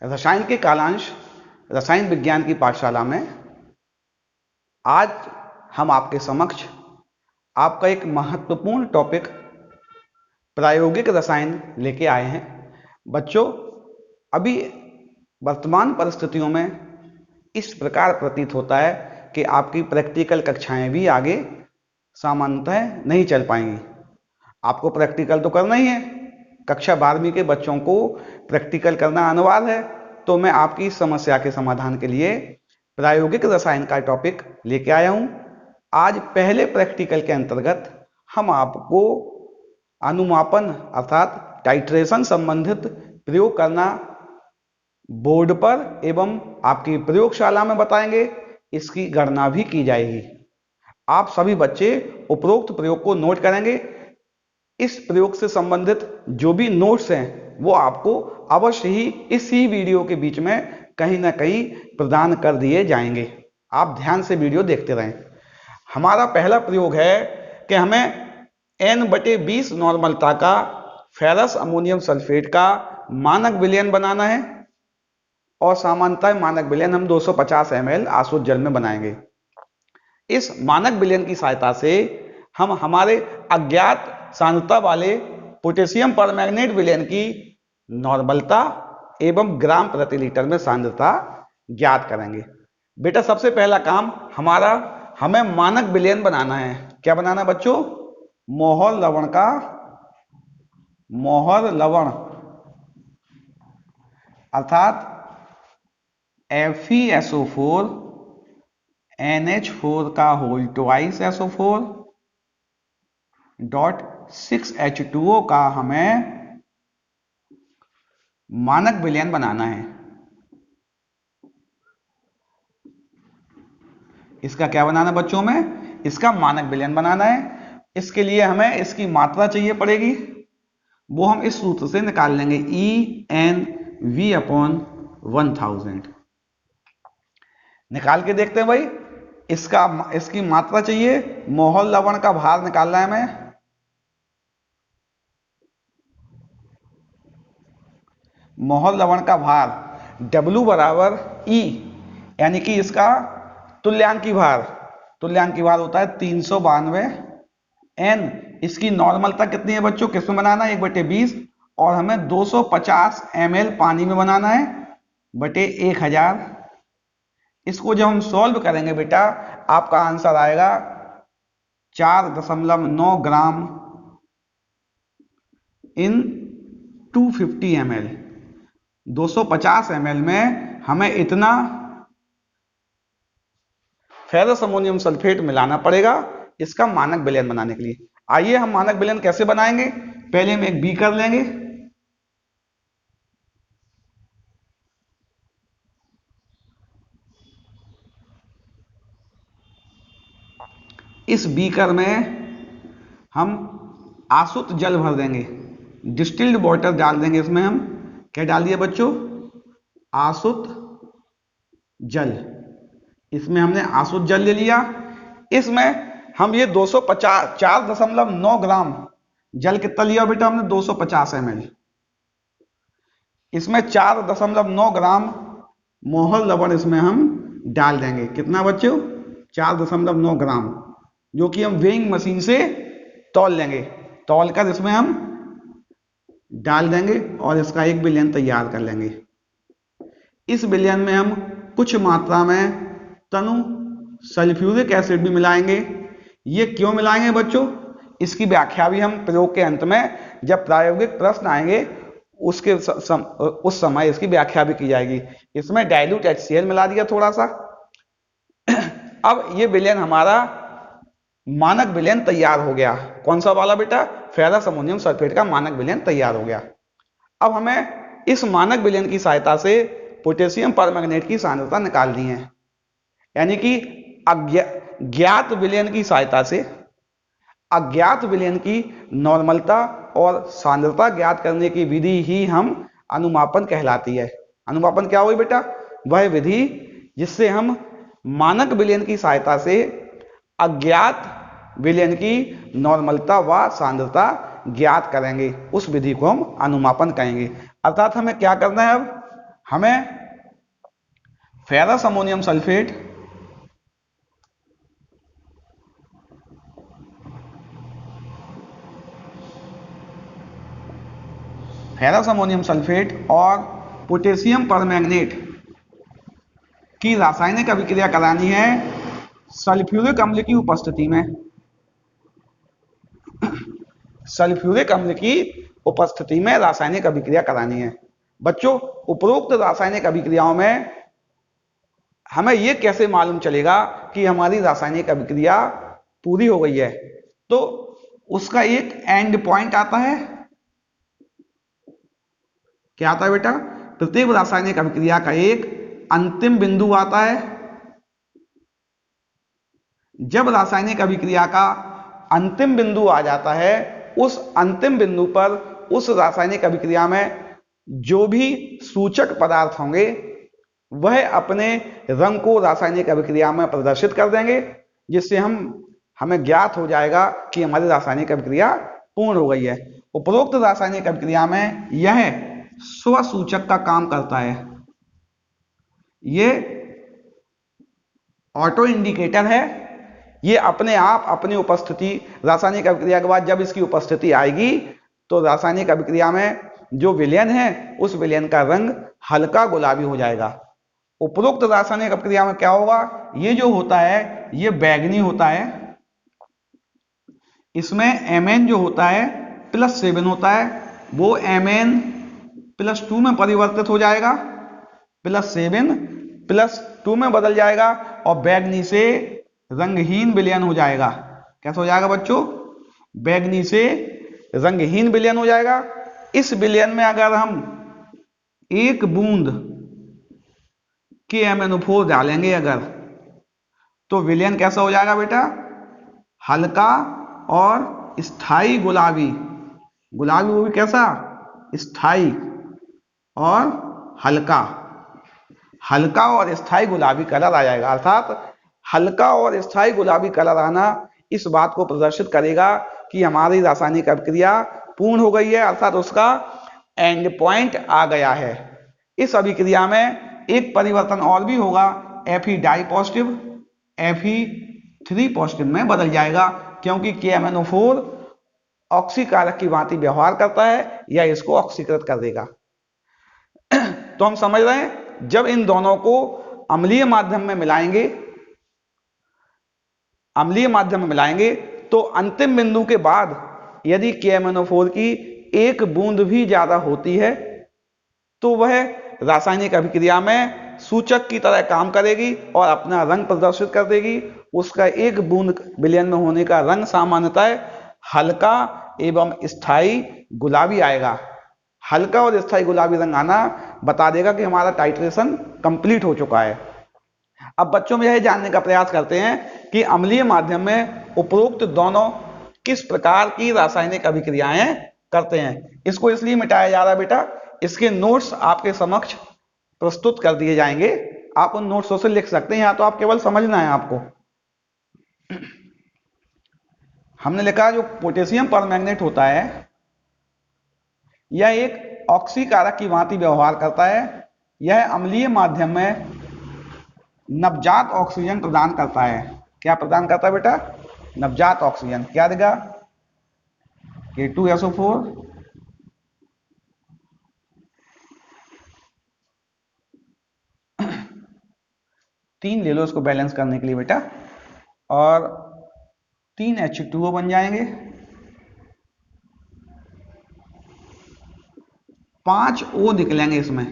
रसायन के कालांश रसायन विज्ञान की पाठशाला में आज हम आपके समक्ष आपका एक महत्वपूर्ण टॉपिक प्रायोगिक रसायन लेके आए हैं। बच्चों, अभी वर्तमान परिस्थितियों में इस प्रकार प्रतीत होता है कि आपकी प्रैक्टिकल कक्षाएं भी आगे सामान्यतः नहीं चल पाएंगी। आपको प्रैक्टिकल तो करना ही है, कक्षा 12वीं के बच्चों को प्रैक्टिकल करना अनिवार्य है। तो मैं आपकी इस समस्या के समाधान के लिए प्रायोगिक रसायन का टॉपिक लेके आया हूं। आज पहले प्रैक्टिकल के अंतर्गत हम आपको अनुमापन अर्थात टाइट्रेशन संबंधित प्रयोग करना बोर्ड पर एवं आपकी प्रयोगशाला में बताएंगे। इसकी गणना भी की जाएगी। आप सभी बच्चे उपरोक्त प्रयोग को नोट करेंगे। इस प्रयोग से संबंधित जो भी नोट्स हैं वो आपको अवश्य ही इसी वीडियो के बीच में कहीं ना कहीं प्रदान कर दिए जाएंगे। आप ध्यान से वीडियो देखते रहें। हमारा पहला प्रयोग है कि हमें N/20 नॉर्मलता का फेरस अमोनियम सल्फेट का मानक विलयन बनाना है और सामान्यतः मानक विलयन हम 250 ml आसुत जल में बनाएंगे। इस मानक विलयन की सहायता से हम हमारे अज्ञात सांद्रता वाले पोटेशियम परमैंगनेट विलयन की नॉर्मलता एवं ग्राम प्रति लीटर में सांद्रता ज्ञात करेंगे। बेटा, सबसे पहला काम हमें मानक विलयन बनाना है। क्या बनाना है बच्चों? मोहर लवण अर्थात FeSO4 NH4 का होल ट्वाइस SO4 .6H2O का हमें मानक विलयन बनाना है। इसका क्या बनाना है बच्चों में? इसका मानक विलयन बनाना है। इसके लिए हमें इसकी मात्रा चाहिए पड़ेगी, वो हम इस सूत्र से निकाल लेंगे, EnV/1000। निकाल के देखते हैं भाई। इसकी मात्रा चाहिए। मोहर लवण का भार निकालना है हमें। मोहर लवण का भार W बराबर E, यानी कि इसका तुल्यांकी भार होता है 392। N इसकी नॉर्मलता कितनी है बच्चों? किसमें बनाना है? 1/20 और हमें 250 ml पानी में बनाना है बटे 1000। इसको जब हम सॉल्व करेंगे बेटा, आपका आंसर आएगा 4.9 ग्राम इन 250 ml। 250 ml में हमें इतना फेरस अमोनियम सल्फेट मिलाना पड़ेगा इसका मानक विलयन बनाने के लिए। आइए हम मानक विलयन कैसे बनाएंगे। पहले हम एक बीकर लेंगे। इस बीकर में हम आसुत जल भर देंगे, डिस्टिल्ड वाटर डाल देंगे। इसमें हम क्या डाल दिया बच्चों? आसुत जल। इसमें हमने आसुत जल ले लिया। इसमें हम ये 4.9 ग्राम जल कितना लिया बेटा? हमने 250 ml। इसमें 4.9 ग्राम मोहर लवण इसमें हम डाल देंगे। कितना बच्चों? 4.9 ग्राम, जो कि हम वेइंग मशीन से तौल लेंगे। तौल कर इसमें हम डाल देंगे और इसका एक विलयन तैयार कर लेंगे। इस विलयन में हम कुछ मात्रा में तनु सल्फ्यूरिक एसिड भी मिलाएंगे। ये क्यों मिलाएंगे बच्चों? इसकी व्याख्या भी हम प्रयोग के अंत में, जब प्रायोगिक प्रश्न आएंगे उस समय इसकी व्याख्या भी की जाएगी। इसमें डाइल्यूट HCl मिला दिया थोड़ा सा। अब ये विलयन हमारा मानक विलयन तैयार हो गया। कौन सा वाला बेटा? फेरस अमोनियम सल्फेट का मानक विलयन तैयार हो गया। अब हमें इस मानक विलयन की सहायता से पोटेशियम परमैंगनेट की सांद्रता निकालनी है, यानी कि ज्ञात विलयन की सहायता से अज्ञात विलयन की नॉर्मलता और सांद्रता ज्ञात करने की विधि ही हम अनुमापन कहलाती है। अनुमापन क्या हुई बेटा? वह विधि जिससे हम मानक विलयन की सहायता से अज्ञात विलयन की नॉर्मलता व सांद्रता ज्ञात करेंगे, उस विधि को हम अनुमापन कहेंगे। अर्थात हमें क्या करना है? अब हमें फेरस अमोनियम सल्फेट और पोटेशियम परमैंगनेट की रासायनिक अभिक्रिया करानी है सल्फ्यूरिक अम्ल की उपस्थिति में। सल्फ्यूरिक अम्ल की उपस्थिति में रासायनिक अभिक्रिया करानी है। बच्चों, उपरोक्त रासायनिक अभिक्रियाओं में हमें यह कैसे मालूम चलेगा कि हमारी रासायनिक अभिक्रिया पूरी हो गई है? तो उसका एक एंड पॉइंट आता है। क्या आता है बेटा? प्रत्येक रासायनिक अभिक्रिया का एक अंतिम बिंदु आता है। जब रासायनिक अभिक्रिया का अंतिम बिंदु आ जाता है, उस अंतिम बिंदु पर उस रासायनिक अभिक्रिया में जो भी सूचक पदार्थ होंगे वह अपने रंग को रासायनिक अभिक्रिया में प्रदर्शित कर देंगे, जिससे हमें ज्ञात हो जाएगा कि हमारी रासायनिक अभिक्रिया पूर्ण हो गई है। उपरोक्त रासायनिक अभिक्रिया में यह स्वसूचक का काम करता है। ये ऑटो इंडिकेटर है। ये अपने आप अपनी उपस्थिति, रासायनिक अभिक्रिया के बाद जब इसकी उपस्थिति आएगी तो रासायनिक अभिक्रिया में जो विलयन है उस विलयन का रंग हल्का गुलाबी हो जाएगा। उपरोक्त रासायनिक अभिक्रिया में क्या होगा? ये जो होता है ये बैंगनी होता है। इसमें Mn जो होता है +7 होता है, वो Mn +2 में परिवर्तित हो जाएगा, +7 +2 में बदल जाएगा और बैंगनी से रंगहीन विलयन हो जाएगा। कैसा हो जाएगा बच्चों? बैंगनी से रंगहीन विलयन हो जाएगा। इस विलयन में अगर हम एक बूंद KMnO4 डालेंगे अगर, तो विलयन कैसा हो जाएगा बेटा? हल्का और स्थायी गुलाबी। गुलाबी वो भी कैसा? स्थायी और हल्का। हल्का और स्थायी गुलाबी कलर आ जाएगा। अर्थात हल्का और स्थायी गुलाबी कलर आना इस बात को प्रदर्शित करेगा कि हमारी रासायनिक अभिक्रिया पूर्ण हो गई है, अर्थात उसका एंड पॉइंट आ गया है। इस अभिक्रिया में एक परिवर्तन और भी होगा, Fe die positive Fe3 positive में बदल जाएगा, क्योंकि KMnO4 ऑक्सीकारक की भांति व्यवहार करता है या इसको ऑक्सीकृत कर देगा। तो हम समझ रहे हैं, जब इन दोनों को अम्लीय माध्यम में मिलाएंगे तो अंतिम बिंदु के बाद यदि KMnO4 की एक बूंद भी ज्यादा होती है तो वह रासायनिक अभिक्रिया में सूचक की तरह काम करेगी और अपना रंग प्रदर्शित कर देगी। उसका एक बूंद विलयन में होने का रंग सामान्यतः हल्का एवं स्थायी गुलाबी आएगा। हल्का और स्थायी गुलाबी रंग आना बता देगा कि हमारा टाइट्रेशन कंप्लीट हो चुका है। अब बच्चों में यह जानने का प्रयास करते हैं कि अम्लीय माध्यम में उपरोक्त दोनों किस प्रकार की रासायनिक अभिक्रियाएं करते हैं। इसको इसलिए मिटाया जा रहा है बेटा, इसके नोट्स आपके समक्ष प्रस्तुत कर दिए जाएंगे, आप उन नोट्सों से लिख सकते हैं, या तो आप केवल समझना है आपको। हमने लिखा जो पोटेशियम परमैंगनेट होता है यह एक ऑक्सीकारक की भांति व्यवहार करता है। यह अम्लीय माध्यम में नवजात ऑक्सीजन प्रदान करता है। क्या प्रदान करता है बेटा? नवजात ऑक्सीजन। क्या देगा? K2SO4 3 ले लो इसको बैलेंस करने के लिए बेटा, और 3 H2O बन जाएंगे। 5 O निकलेंगे इसमें।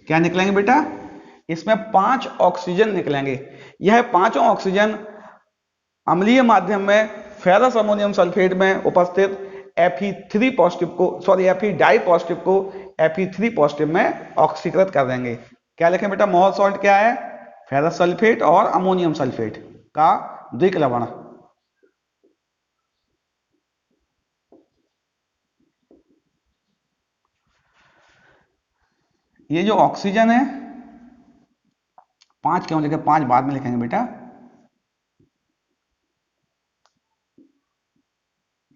क्या निकलेंगे बेटा? इसमें 5 ऑक्सीजन निकलेंगे। यह पांचों ऑक्सीजन अम्लीय माध्यम में फेरस अमोनियम सल्फेट में उपस्थित Fe डाई पॉजिटिव को Fe3 पॉजिटिव में ऑक्सीकृत कर देंगे। क्या लिखें बेटा? मोल सॉल्ट क्या है? फेरस सल्फेट और अमोनियम सल्फेट का द्विक लवण। ये जो ऑक्सीजन है, 5 क्यों लिखे? 5 बाद में लिखेंगे बेटा।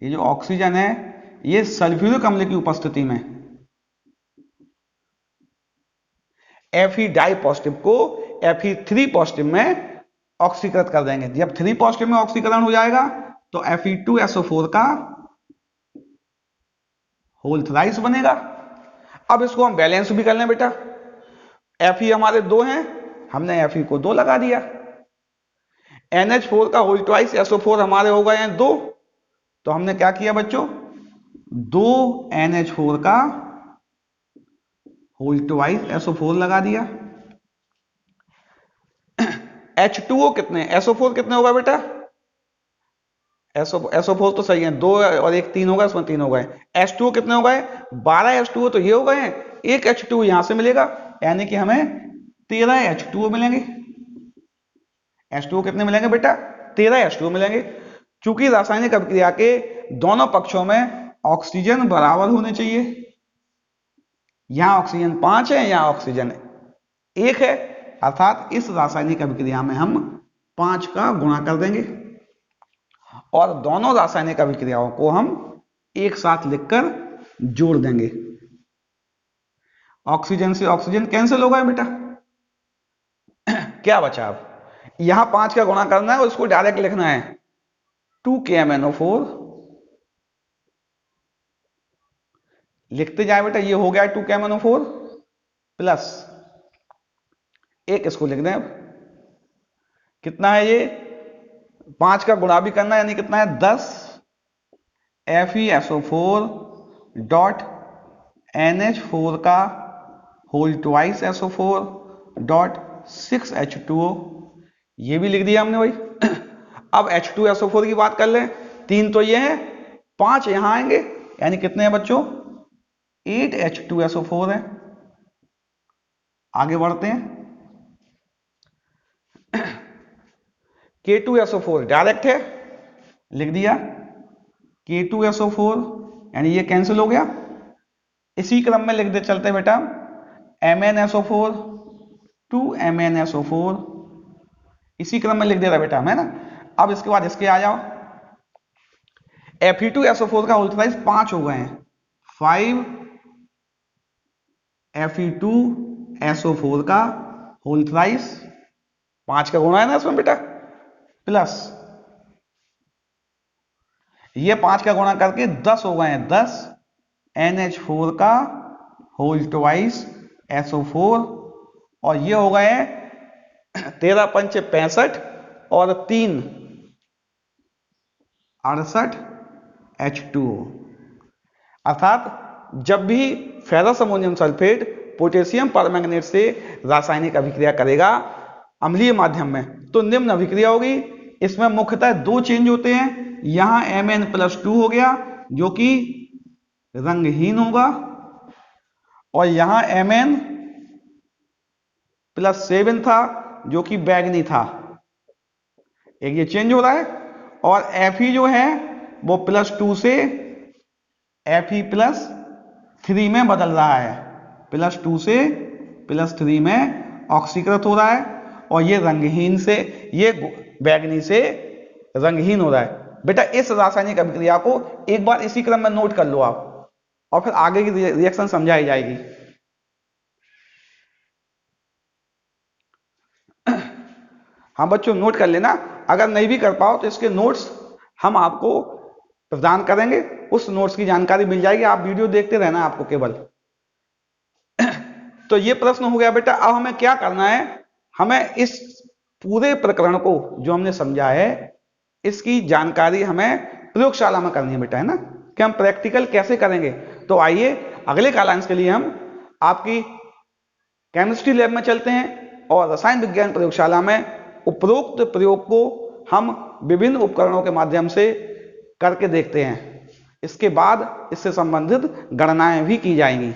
ये जो ऑक्सीजन है ये सल्फ्यूरिक अम्ल की उपस्थिति में Fe डाई पॉजिटिव को Fe3 पॉजिटिव में ऑक्सीकृत कर देंगे। जब 3 पॉजिटिव में ऑक्सीकरण हो जाएगा तो Fe2SO4 का होल थ्राइस बनेगा। अब इसको हम बैलेंस भी कर लें बेटा। Fe हमारे 2 हैं, हमने Fe को 2 लगा दिया। NH4 का होल ट्वाइस SO4 हमारे हो गए हैं 2, तो हमने क्या किया बच्चों, 2 NH4 का होल ट्वाइस SO4 लगा दिया। H2O कितने, SO4 कितने होगा बेटा, SO4 तो सही है, 2 और 1 3 होगा, इसमें 3 हो गए। H2O कितने हो गए, 12 H2O तो ये हो गए हैं, एक H2O यहां से मिलेगा, यानी कि हमें 13 H2O मिलेंगे। H2O कितने मिलेंगे बेटा, 13 H2O मिलेंगे। चूंकि रासायनिक अभिक्रिया के दोनों पक्षों में ऑक्सीजन बराबर होने चाहिए, यहां ऑक्सीजन 5 है, यहां ऑक्सीजन 1 है, अर्थात इस रासायनिक अभिक्रिया में हम 5 का गुणा कर देंगे और दोनों रासायनिक अभिक्रियाओं को हम एक साथ लिखकर जोड़ देंगे। ऑक्सीजन से ऑक्सीजन कैंसिल हो गया बेटा, क्या बचा, अब यहां 5 का गुणा करना है और इसको डायरेक्ट लिखना है 2KMnO4, लिखते जाए बेटा, ये हो गया 2KMnO4 प्लस एक, इसको लिख दें अब, कितना है ये, 5 का गुणा भी करना है, यानी कितना है 10 FeSO4 डॉट NH4 का whole twice SO4 dot 6H2O, ये भी लिख दिया हमने भाई। अब H2SO4 की बात कर लें, 3 तो ये है, 5 यहां आएंगे, यानी कितने हैं बच्चों, 8 H2SO4 है। आगे बढ़ते हैं, K2SO4 डायरेक्ट है, लिख दिया K2SO4, यानी ये कैंसिल हो गया। इसी क्रम में लिख दे चलते बेटा MnSO4 2MnSO4, इसी क्रम में लिख दे रहा बेटा है ना। अब इसके बाद इसके आ जाओ, Fe2SO4 का होल ट्वाइस 5 हो गए हैं, 5 Fe2SO4 का होल थ्राइस, 5 का गुणा है ना इसमें बेटा, प्लस ये 5 का गुणा करके 10 हो गए हैं, 10 NH4 का होल ट्वाइस SO4, और ये हो गए हैं 13 पंचे 65 और 3 68 H2O। अर्थात जब भी ferrous ammonium sulphate potassium permanganate से रासायनिक अभिक्रिया करेगा अम्लीय माध्यम में, तो निम्न अभिक्रिया होगी। इसमें मुख्यतः 2 चेंज होते हैं, यहां Mn+2 हो गया जो कि रंगहीन होगा, और यहां Mn+7 था जो कि बैगनी था, एक ये चेंज हो रहा है। और Fe जो है वो +2 से Fe+3 में बदल रहा है, +2 से +3 में ऑक्सीकृत हो रहा है, और ये रंगहीन से, ये बैगनी से रंगहीन हो रहा है। बेटा इस रासायनिक अभिक्रिया को एक बार इसी क्रम में नोट कर लो आप, और फिर आगे की रिएक्शन समझाई जाएगी। हाँ बच्चों नोट कर लेना, अगर नहीं भी कर पाओ तो इसके नोट्स हम आपको प्रदान करेंगे, उस नोट्स की जानकारी मिल जाएगी, आप वीडियो देखते रहना आपको केवल। तो ये प्रश्न हो गया बेटा। अब हमें क्या करना है, हमें इस पूरे प्रकरण को जो हमने समझा है इसकी जानकारी हमें प्रयोगशाला में करनी है बेटा, है ना, कि हम प्रैक्टिकल कैसे करेंगे। तो आइए अगले कालांश के लिए हम आपकी केमिस्ट्री लैब में चलते हैं और रसायन विज्ञान प्रयोगशाला में उपरोक्त प्रयोग को हम विभिन्न उपकरणों के माध्यम से करके देखते हैं। इसके बाद इससे संबंधित गणनाएं भी की जाएंगी।